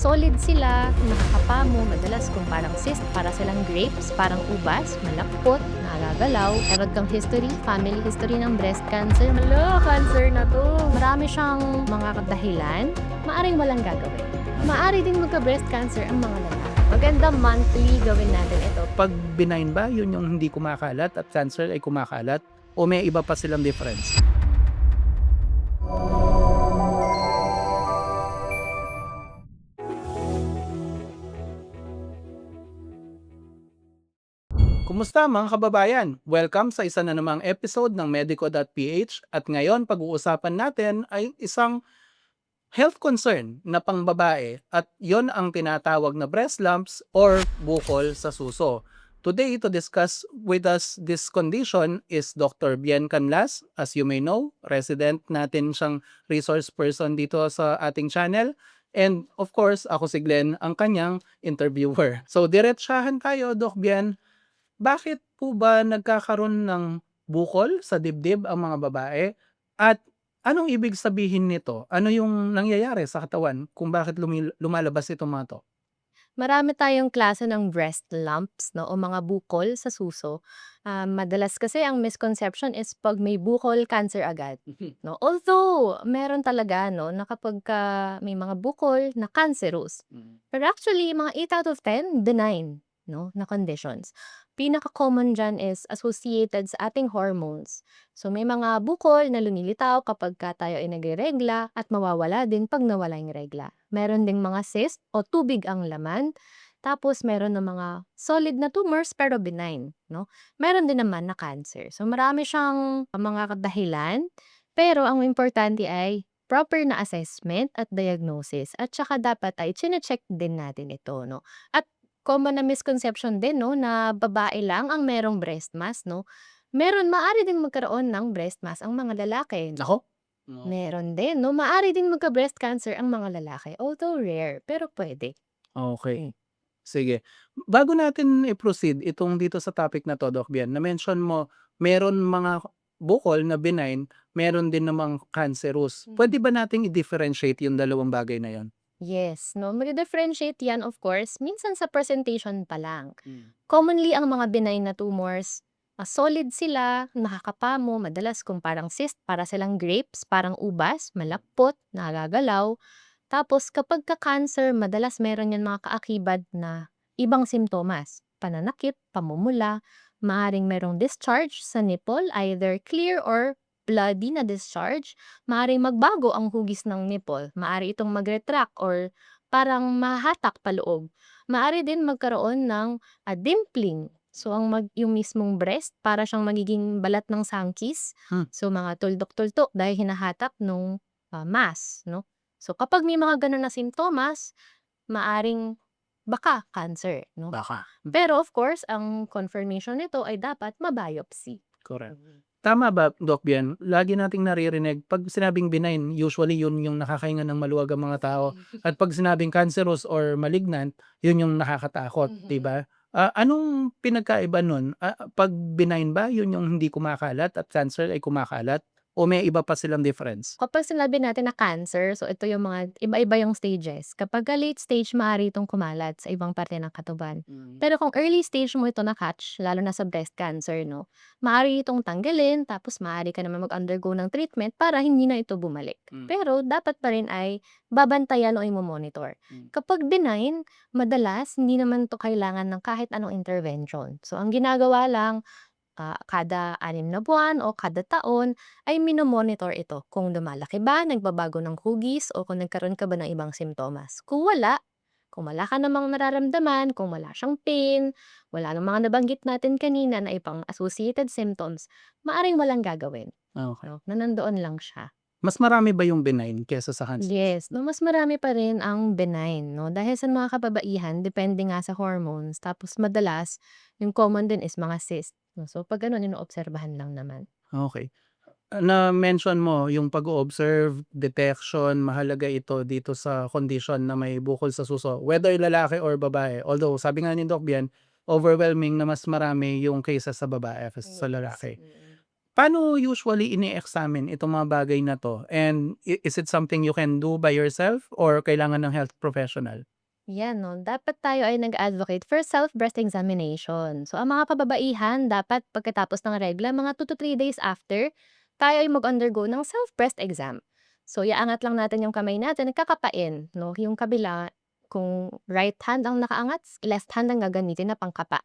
solid sila, nakakapamo, madalas kung parang cyst, para silang grapes, parang ubas, malapot, nakagagalaw. Meron kang history, family history ng breast cancer. Hala, cancer na to. Marami siyang mga dahilan, maaring walang gagawin. Maari din magka-breast cancer ang mga lalaki. Maganda monthly gawin natin ito. Pag benign ba, yun yung hindi kumakalat at cancer ay kumakalat? O may iba pa silang difference? Kumusta mga kababayan? Welcome sa isa na namang episode ng Medico.ph at ngayon pag-uusapan natin ay isang health concern na pangbabae at yon ang tinatawag na breast lumps or bukol sa suso. Today, to discuss with us this condition is Dr. Bien Canlas. As you may know, resident natin siyang resource person dito sa ating channel. And of course, ako si Glenn, ang kanyang interviewer. So, diretsahan tayo, Doc Bien. Bakit po ba nagkakaroon ng bukol sa dibdib ang mga babae? At anong ibig sabihin nito? Ano yung nangyayari sa katawan kung bakit lumalabas itong mga 'to? Marami tayong klase ng breast lumps 'no, o mga bukol sa suso. Madalas kasi ang misconception is 'pag may bukol, cancer agad, 'no. Although meron talaga 'no, na kapagka may mga bukol na cancerous. Pero actually mga 8 out of 10 benign 'no, na conditions. Pinaka-common diyan is associated sa ating hormones. So may mga bukol na lumilitaw kapagka tayo ay nagreregla at mawawala din 'pag nawala yung regla. Meron ding mga cyst o tubig ang laman, tapos meron ng mga solid na tumors pero benign 'no. Meron din naman na cancer. So marami siyang mga dahilan, pero ang importante ay proper na assessment at diagnosis at saka dapat ay chine-check din natin ito 'no. At common na misconception din 'no, na babae lang ang merong breast mass 'no. Maaari ding magkaroon ng breast mass ang mga lalaki. Naku, no. Meron din 'no, maaari din magka-breast cancer ang mga lalaki, although rare, pero pwede. Okay, sige. Bago natin i-proceed itong dito sa topic na 'to, Doc Bien, na-mention mo meron mga bukol na benign, meron din namang cancerous. Puwede ba nating i-differentiate yung dalawang bagay na yun? Yes 'no, madi-differentiate 'yan of course minsan sa presentation pa lang. Hmm. Commonly ang mga benign na tumors, solid sila, nakakapamo, madalas kung parang cyst, para silang grapes, parang ubas, malapot, nagagalaw. Tapos kapagka cancer madalas meron 'yan mga kaakibat na ibang simptomas, pananakit, pamumula, maaaring merong discharge sa nipple, either clear or bloody na discharge, maaaring magbago ang hugis ng nipple, maaari itong mag-retract or parang mahatak paloob. Maaari din magkaroon ng, dimpling. So yung mismong breast para siyang magiging balat ng sangkis. Hmm. So mga tuldok-tuldok dahil hinahatak nung, mass 'no. So kapag may mga gano'n na simptomas, maaring baka cancer 'no. Baka. Pero of course ang confirmation nito ay dapat ma-biopsy. Correct. Tama ba, Doc Bien? Lagi nating naririnig 'pag sinabing benign, usually yun yung nakakahinga ng maluwag ang mga tao at 'pag sinabing cancerous or malignant, yun yung nakakatakot, 'di ba? Anong pinagkaiba nun? 'Pag benign ba yun yung hindi kumakalat at cancer ay kumakalat o may iba pa silang difference? Kapag sinabi natin na cancer, so ito yung mga iba-iba yung stages. Kapagka late stage, maaari itong kumalat sa ibang parte ng katawan. Pero kung early stage mo ito na-catch, lalo na sa breast cancer 'no, maaari itong tanggalin tapos maaari ka naman mag-undergo ng treatment para hindi na ito bumalik. Pero dapat pa rin ay babantayan o imo-monitor. Kapag benign, madalas hindi naman 'to kailangan ng kahit anong intervention. So ang ginagawa lang, kada 6 na buwan o kada taon ay mino-monitor ito kung lumalaki ba, nagbabago ng hugis o kung nagkaroon ka ba ng ibang simptomas. Kung wala ka namang nararamdaman, kung wala siyang pain, wala ng mga nabanggit natin kanina na ibang associated symptoms, maaring walang gagawin Okay. 'no, na nandoon lang siya. Mas marami ba yung benign kaysa sa cancerous? Yes, 'no, mas marami pa rin ang benign 'no, dahil sa mga kababaihan depende nga sa hormones tapos madalas yung common din is mga cyst 'no, so 'pag gano'n inoobserbahan lang naman. Okay. Na-mention mo yung pag-o-observe, detection, mahalaga ito dito sa condition na may bukol sa suso, whether lalaki or babae. Although sabi nga ni Doc Bien, overwhelming na mas marami yung cases sa babae kaysa sa Yes, lalaki. Paano usually ini-examine itong mga bagay na 'to and is it something you can do by yourself or kailangan ng health professional? Yan 'no, dapat tayo ay nag-advocate for self-breast examination. So, ang mga kababaihan dapat pagkatapos ng regla mga 2 to 3 days after, tayo ay mag-undergo ng self-breast exam. So, iaangat lang natin yung kamay natin at kakapain 'no, yung kabila kung right hand ang nakaangat, left hand ang gagamitin na pangkapa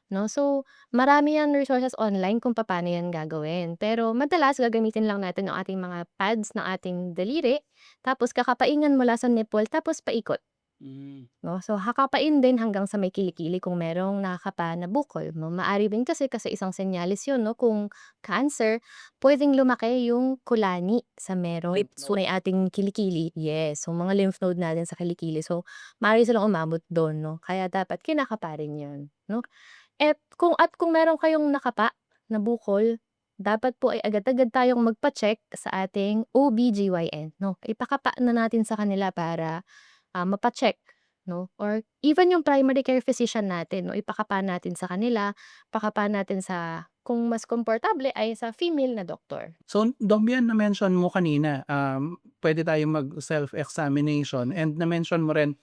'no. So, marami yang resources online kung papaano yan gagawin. Pero madalas gagamitin lang natin yung ating mga pads ng ating daliri, tapos kakapaingan mula sa nipple tapos paikot. Hmm. 'No, so hakapain din hanggang sa may kilikili kung merong nakakapa na bukol 'no. Maaari din kasi isang senyales 'yun 'no, kung cancer, puwedeng lumaki yung kulani sa meron Lymph so node. may ating kilikili, yes. So mga lymph node natin sa kilikili, so maaari silang umabot dun 'no, kaya dapat kinakapa rin 'yun 'no. At kung meron kayong nakapa na bukol, dapat po ay agad-agad tayong magpa-check sa ating OB/GYN 'no. Ipakapa na natin sa kanila para mapa-check 'no, or even yung primary care physician natin 'no, ipakapa natin sa kanila, pakapa natin sa kung mas komportable ay sa female na doktor. So, Doc Bian, na-mention mo kanina, pwede tayong mag-self-examination and na-mention mo rin,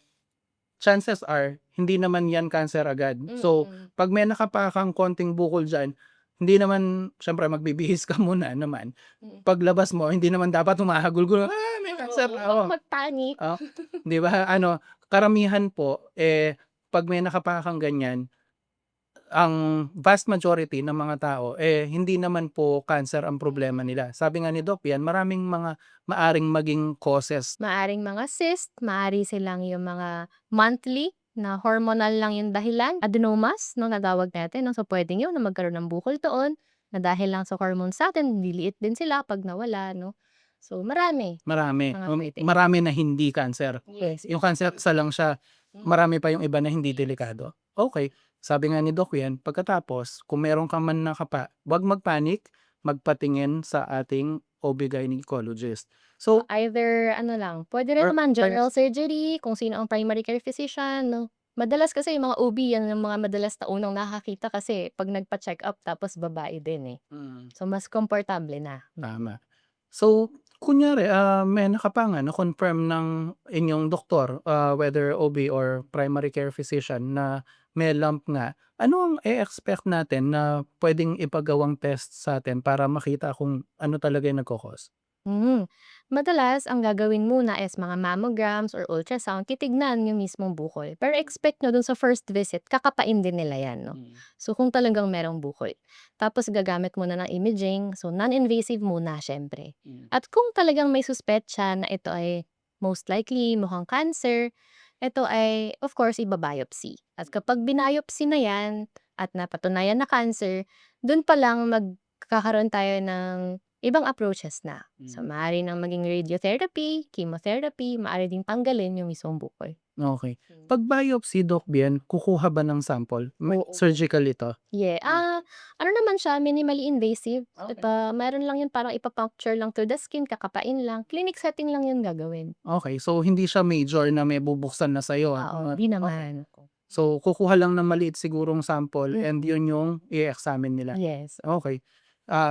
chances are, hindi naman yan cancer agad. So, Mm. 'pag may nakapa kang konting bukol diyan, hindi naman siyempre magbibihis ka muna naman. Mm. Paglabas mo hindi naman dapat humahagulgol, may cancer Oo, na ako." 'wag mag-panic. Oh, 'di ba ano, karamihan po, 'pag may nakapa kang ganyan, ang vast majority ng mga tao, hindi naman po cancer ang problema Mm. nila. Sabi nga ni Doc Yan, maraming mga maaring maging causes. Maaring mga cyst, maaari silang yung mga monthly na hormonal lang yung dahilan, adenomas 'no, na tawag natin 'no. So, puwedeng yun na magkaroon ng bukol doon, na dahil lang sa hormones natin liliit din sila 'pag nawala 'no. So, marami Marami, mga puwede. marami na hindi cancer. Yes, Yung yes. cancer isa lang siya, Mm. marami pa yung iba na hindi Yes. delikado. Okay, sabi nga ni Doc Yan, pagkatapos kung meron ka man nakapa, 'wag mag-panic, magpatingin sa ating OB-gynecologist. So, Either ano lang, puwede rin or naman general surgery kung sino ang primary care physician 'no. Madalas kasi yung mga OB yan yung mga madalas na unang nakakita kasi 'pag nagpa-check-up tapos babae din, eh. mm, So, mas komportable na. tama. So, kunyari, may nakapa nga na-confirm ng inyong doktor, whether OB or primary care physician na may lump nga, ano ang e-expect natin na puwedeng ipagawang test sa'tin para makita kung ano talaga yung nagko-cause? Hmm, madalas ang gagawin muna is mga mammograms or ultrasound, titignan yung mismong bukol. Pero expect nyo dun sa first visit kakapain din nila yan 'no. Mm, So, kung talagang merong bukol. Tapos gagamit muna ng imaging, so non-invasive muna siyempre. mm, At kung talagang may suspetsa na ito ay most likely mukhang cancer, ito ay of course iba-biopsy. At kapag binopsy na yan at napatunayan na cancer, dun pa lang magkakaroon tayo ng ibang approaches na. So, mm. maaari ng maging radiotherapy, chemotherapy, maaari ding tanggalin yung mismong bukol. Okey. Hmm. 'Pag biopsy, Doc Bien, kukuha ba ng sample? Oo. Surgical ito? Yeah, Hmm, ano naman siya, minimally invasive. okey. Meron lang yun parang ipa-puncture lang through the skin, kakapain lang. Clinic setting lang yun gagawin. Okey, so hindi siya major na may bubuksan na sa'yo, Oo, di okey. naman. So, kukuha lang ng maliit sigurong sample and Mm, yun yung i-e-examine nila. yes. Okay.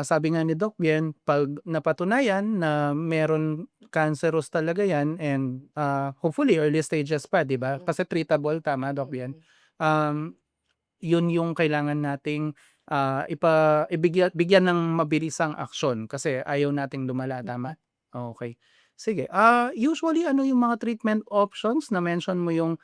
Sabi nga ni Doc Bien, 'pag napatunayan na meron cancerous talaga yan and, hopefully early stages pa, 'di ba? Mm, Kasi treatable, tama, Doc Bien? mm. Um, Yun yung kailangan nating, bigyan ng mabilisang aksyon kasi ayaw nating lumala, Mm, tama? Okay. Sige, usually ano yung mga treatment options, na-mention mo yung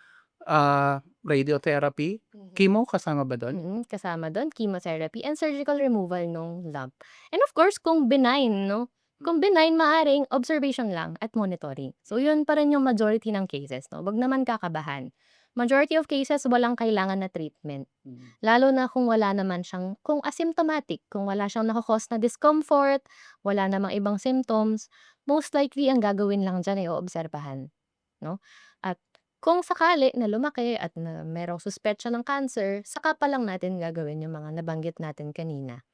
radiotherapy, mhm. chemo kasama ba dun? Kasama dun chemotherapy and surgical removal nung lump. And of course kung benign 'no, kung benign maaaring observation lang at monitoring. So yun pa rin yung majority ng cases 'no, wag naman kakabahan. Majority of cases walang kailangan na treatment. Mm, Lalo na kung wala naman siyang kung asymptomatic, kung wala siyang nako-cause na discomfort, wala namang ibang symptoms, most likely ang gagawin lang diyan ay oobserbahan. 'No? At kung sakali na lumaki at na merong suspetsa ng cancer, saka pa lang natin gagawin yung mga nabanggit natin kanina.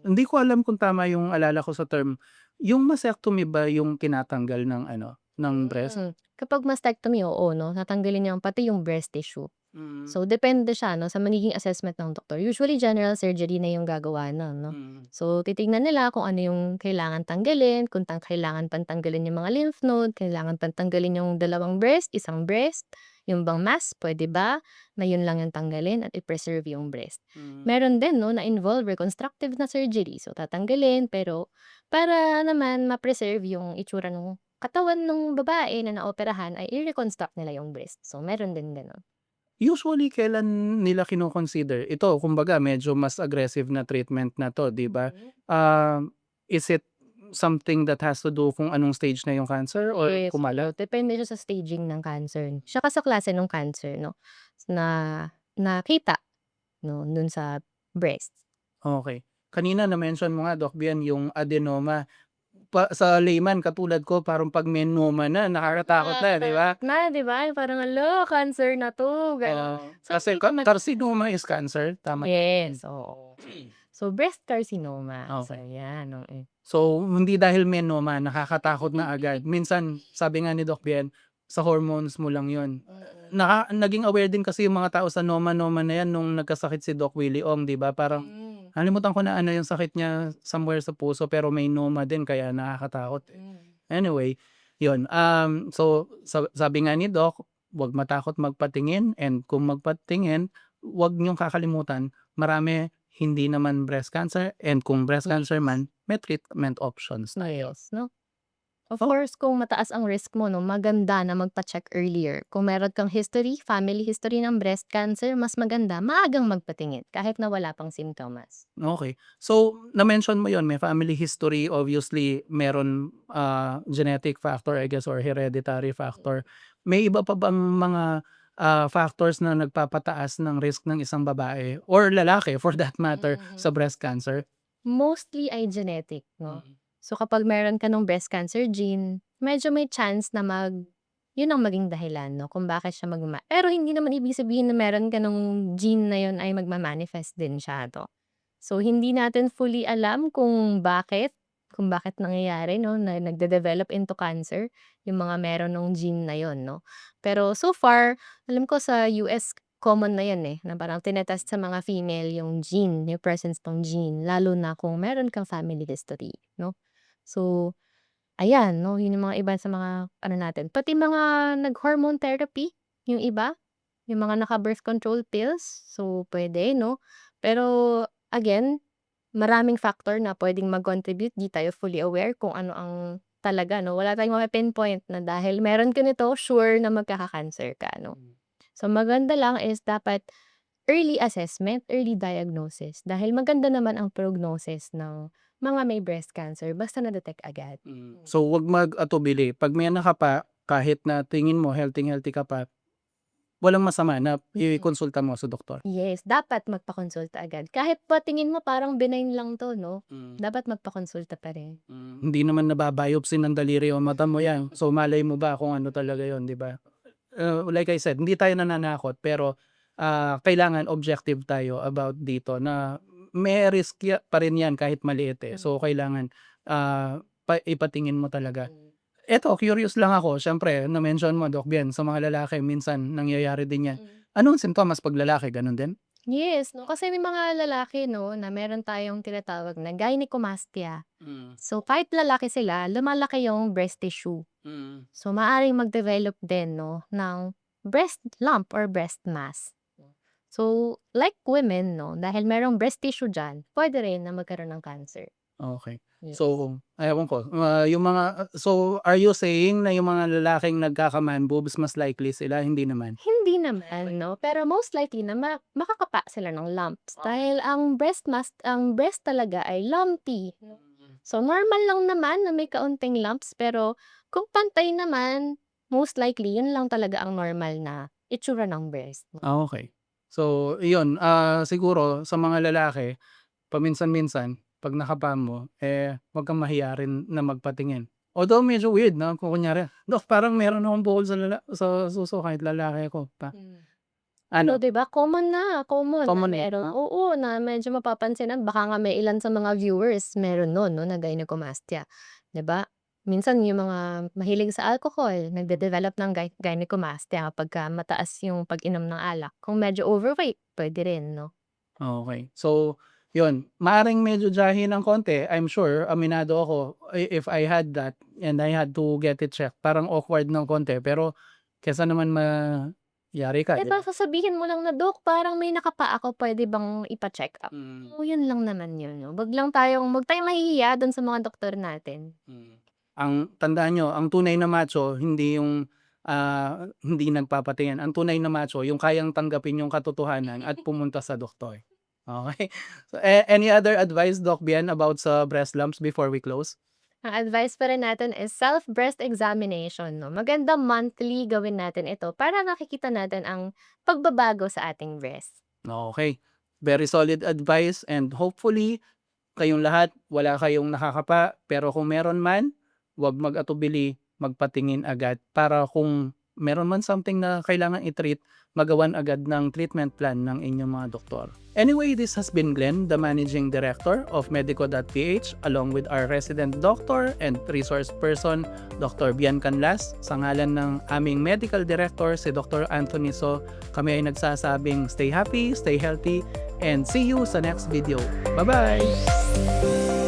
Hindi ko alam kung tama yung alala ko sa term, yung mastectomy ba yung tinatanggal ng ano, ng breast? Kapag mastectomy, oo 'no, tatanggalin niya pati yung breast tissue. Hmm, So, depende siya 'no, sa magiging assessment ng doktor. Usually general surgery na yung gagawa nun 'no. mm, So, titignan nila kung ano yung kailangan tanggalin, kailangan pang tanggalin yung mga lymph node, kailangan pang tanggalin yung dalawang breast, isang breast, Yung bang mass, pwede ba na yun lang yung tanggalin at i-preserve yung breast? Hmm. Meron din 'no, na involve reconstructive na surgery. So, tatanggalin pero para naman ma-preserve yung itsura nung katawan nung babae na naoperahan ay i-reconstruct nila yung breast. So, meron din gano'n. Usually kailan nila kino-consider? Ito kumbaga medyo mas aggressive na treatment na 'to, 'di ba? Mhm. Is it something that has to do kung anong stage na yung cancer or Yes, oo. kumalat? Depende siya sa staging ng cancer, tsaka sa klase nung cancer 'no, na nakita 'no, dun sa breast. Okay. Kanina na-mention mo nga Doc Bien yung adenoma. Sa layman katulad ko parang 'pag melanoma na nakakatakot na, 'di ba? Nakakatakot na 'di ba, parang, "Hala, cancer na 'to," gano'n. So, Kasi hindi naman carcinoma is cancer, tama? yes, oo. So, breast carcinoma. So, Okay. 'yan, So, hindi dahil melanoma nakakatakot na agad. Minsan sabi nga ni Doc Bien, sa hormones mo lang 'yun. Naging aware din kasi yung mga tao sa noma-noma na 'yan nung nagkasakit si Doc Willie Ong, 'di ba? Parang Hmm, nalimutan ko na ano yung sakit niya, somewhere sa puso pero may noma din kaya nakakatakot, eh. hmm. Anyway, 'yun, so sabi nga ni Doc, 'wag matakot magpatingin and kung magpatingin, 'wag niyong kakalimutan marami hindi naman breast cancer and kung breast cancer Yes, man, may treatment options tayo. yes 'no. Of Oh, course, kung mataas ang risk mo 'no, maganda na magpa-check earlier. Kung meron kang history, family history ng breast cancer, mas maganda maagang magpatingin kahit na wala pang simptomas. okey. So, na-mention mo 'yun, may family history, obviously meron, genetic factor I guess or hereditary factor. May iba pa bang mga, factors na nagpapataas ng risk ng isang babae or lalaki for that matter Mhm. sa breast cancer? Mostly ay genetic 'no. Mm. So, kapag meron ka nung breast cancer gene, medyo may chance na yun ang maging dahilan 'no, kung bakit siya pero hindi naman ibig sabihin na meron ka nung gene na yun ay magma-manifest din siya 'to. So, hindi natin fully alam kung bakit nangyayari 'no, na nagde-develop into cancer yung mga meron nung gene na yun 'no. Pero so far, alam ko sa US common na yan, eh, na parang tinetest sa mga female yung gene, yung presence ng gene lalo na kung meron kang family history 'no. So, ayan 'no, yun yung mga iba sa mga ano natin, pati mga nag-hormone therapy, yung iba, yung mga naka-birth control pills, so puwede 'no. Pero again, maraming factor na puwedeng mag-contribute, 'di tayo fully aware kung ano ang talaga 'no, wala tayong mapi-pinpoint na dahil meron ka nito, sure na magkaka-cancer ka 'no. So maganda lang is dapat early assessment, early diagnosis dahil maganda naman ang prognosis ng mga may breast cancer basta na-detect agad. So, 'wag mag-atubili 'pag may anak ka pa, kahit na tingin mo healthy-healthy ka pa, walang masama na Mm. ikonsulta mo sa doktor. Yes, dapat magpakonsulta agad. Kahit pa tingin mo parang benign lang 'to 'no, Hmm. dapat magpakonsulta pa rin. Hindi naman naba-biopsy ng daliri o mata mo 'yan. So, malay mo ba kung ano talaga 'yun, 'di ba? Like I said, hindi tayo nananakot pero, kailangan objective tayo about dito na may risk pa rin 'yan kahit maliit, eh. Mm. So, kailangan, ipatingin mo talaga. Mm. Eto, curious lang ako, siyempre na-mention mo Doc Bien, sa mga lalaki minsan nangyayari din 'yan. Mm. Anong sintomas 'pag lalaki, gano'n din? Yes 'no, kasi may mga lalaki 'no, na meron tayong tinatawag na gynecomastia. Mm, So kahit lalaki sila, lumalaki yung breast tissue. mm. So maaaring mag-develop din 'no, ng breast lump or breast mass. So, like women 'no, dahil merong breast tissue diyan, puwede rin na magkaroon ng cancer. Okey. Yes. So, ewan ko, yung mga so are you saying na yung mga lalaking nagkaka-man boobs mas likely sila, hindi naman? Hindi naman 'no, pero most likely na makakapa sila ng lumps dahil ang breast talaga ay lumpy. So, normal lang naman na may kaunting lumps pero kung pantay naman, most likely yun lang talaga ang normal na itsura ng breast. Okey. So iyon, siguro sa mga lalaki paminsan-minsan 'pag naka-cam mo, eh, 'wag kang mahiya rin na magpatingin. Although medyo weird 'no, kung kunyari, "Dok, parang meron akong bukol sa suso kahit lalaki ako pa." Hmm. So, Ano, 'di ba common na common na meron oo, na medyo mapapansinan baka nga may ilan sa mga viewers meron nun 'no, na gynecomastia, 'di ba? Minsan yung mga mahilig sa alcohol nagde-develop ng gynecomastia kapagka mataas yung pag-inom ng alak. Kung medyo overweight, puwede rin 'no? okey. So yun, maaaring medyo jahe ng konti, I'm sure, aminado ako, if I had that and I had to get it checked, parang awkward ng konti pero kaysa naman Yari ka, 'di Diba ba? sasabihin mo lang na, "Dok, parang may nakapaa ako, puwede bang ipa-check-up?" Mm, Oo, yun lang naman yun 'no, 'wag tayong mahihiya dun sa mga doktor natin. mm. Ang tandaan niyo, ang tunay na macho hindi yung, hindi nagpapatingin. Ang tunay na macho yung kayang tanggapin yung katotohanan at pumunta sa doktor. Okey. So, any other advice, Doc Bien, about sa breast lumps before we close? Ang advice pa rin natin is self-breast examination 'no, maganda monthly gawin natin ito para nakikita natin ang pagbabago sa ating breast. Okay. Very solid advice and hopefully kayong lahat wala kayong nakakapa, pero kung meron man, 'wag mag-atubili, magpatingin agad para kung meron man something na kailangan i-treat, magawan agad ng treatment plan ng inyong mga doktor. Anyway, this has been Glenn, the Managing Director of Medico.ph, along with our resident doctor and resource person, Dr. Bian Canlas. Sa ngalan ng aming Medical Director, si Dr. Anthony So, kami ay nagsasabing stay happy, stay healthy, and see you sa next video. Bye-bye!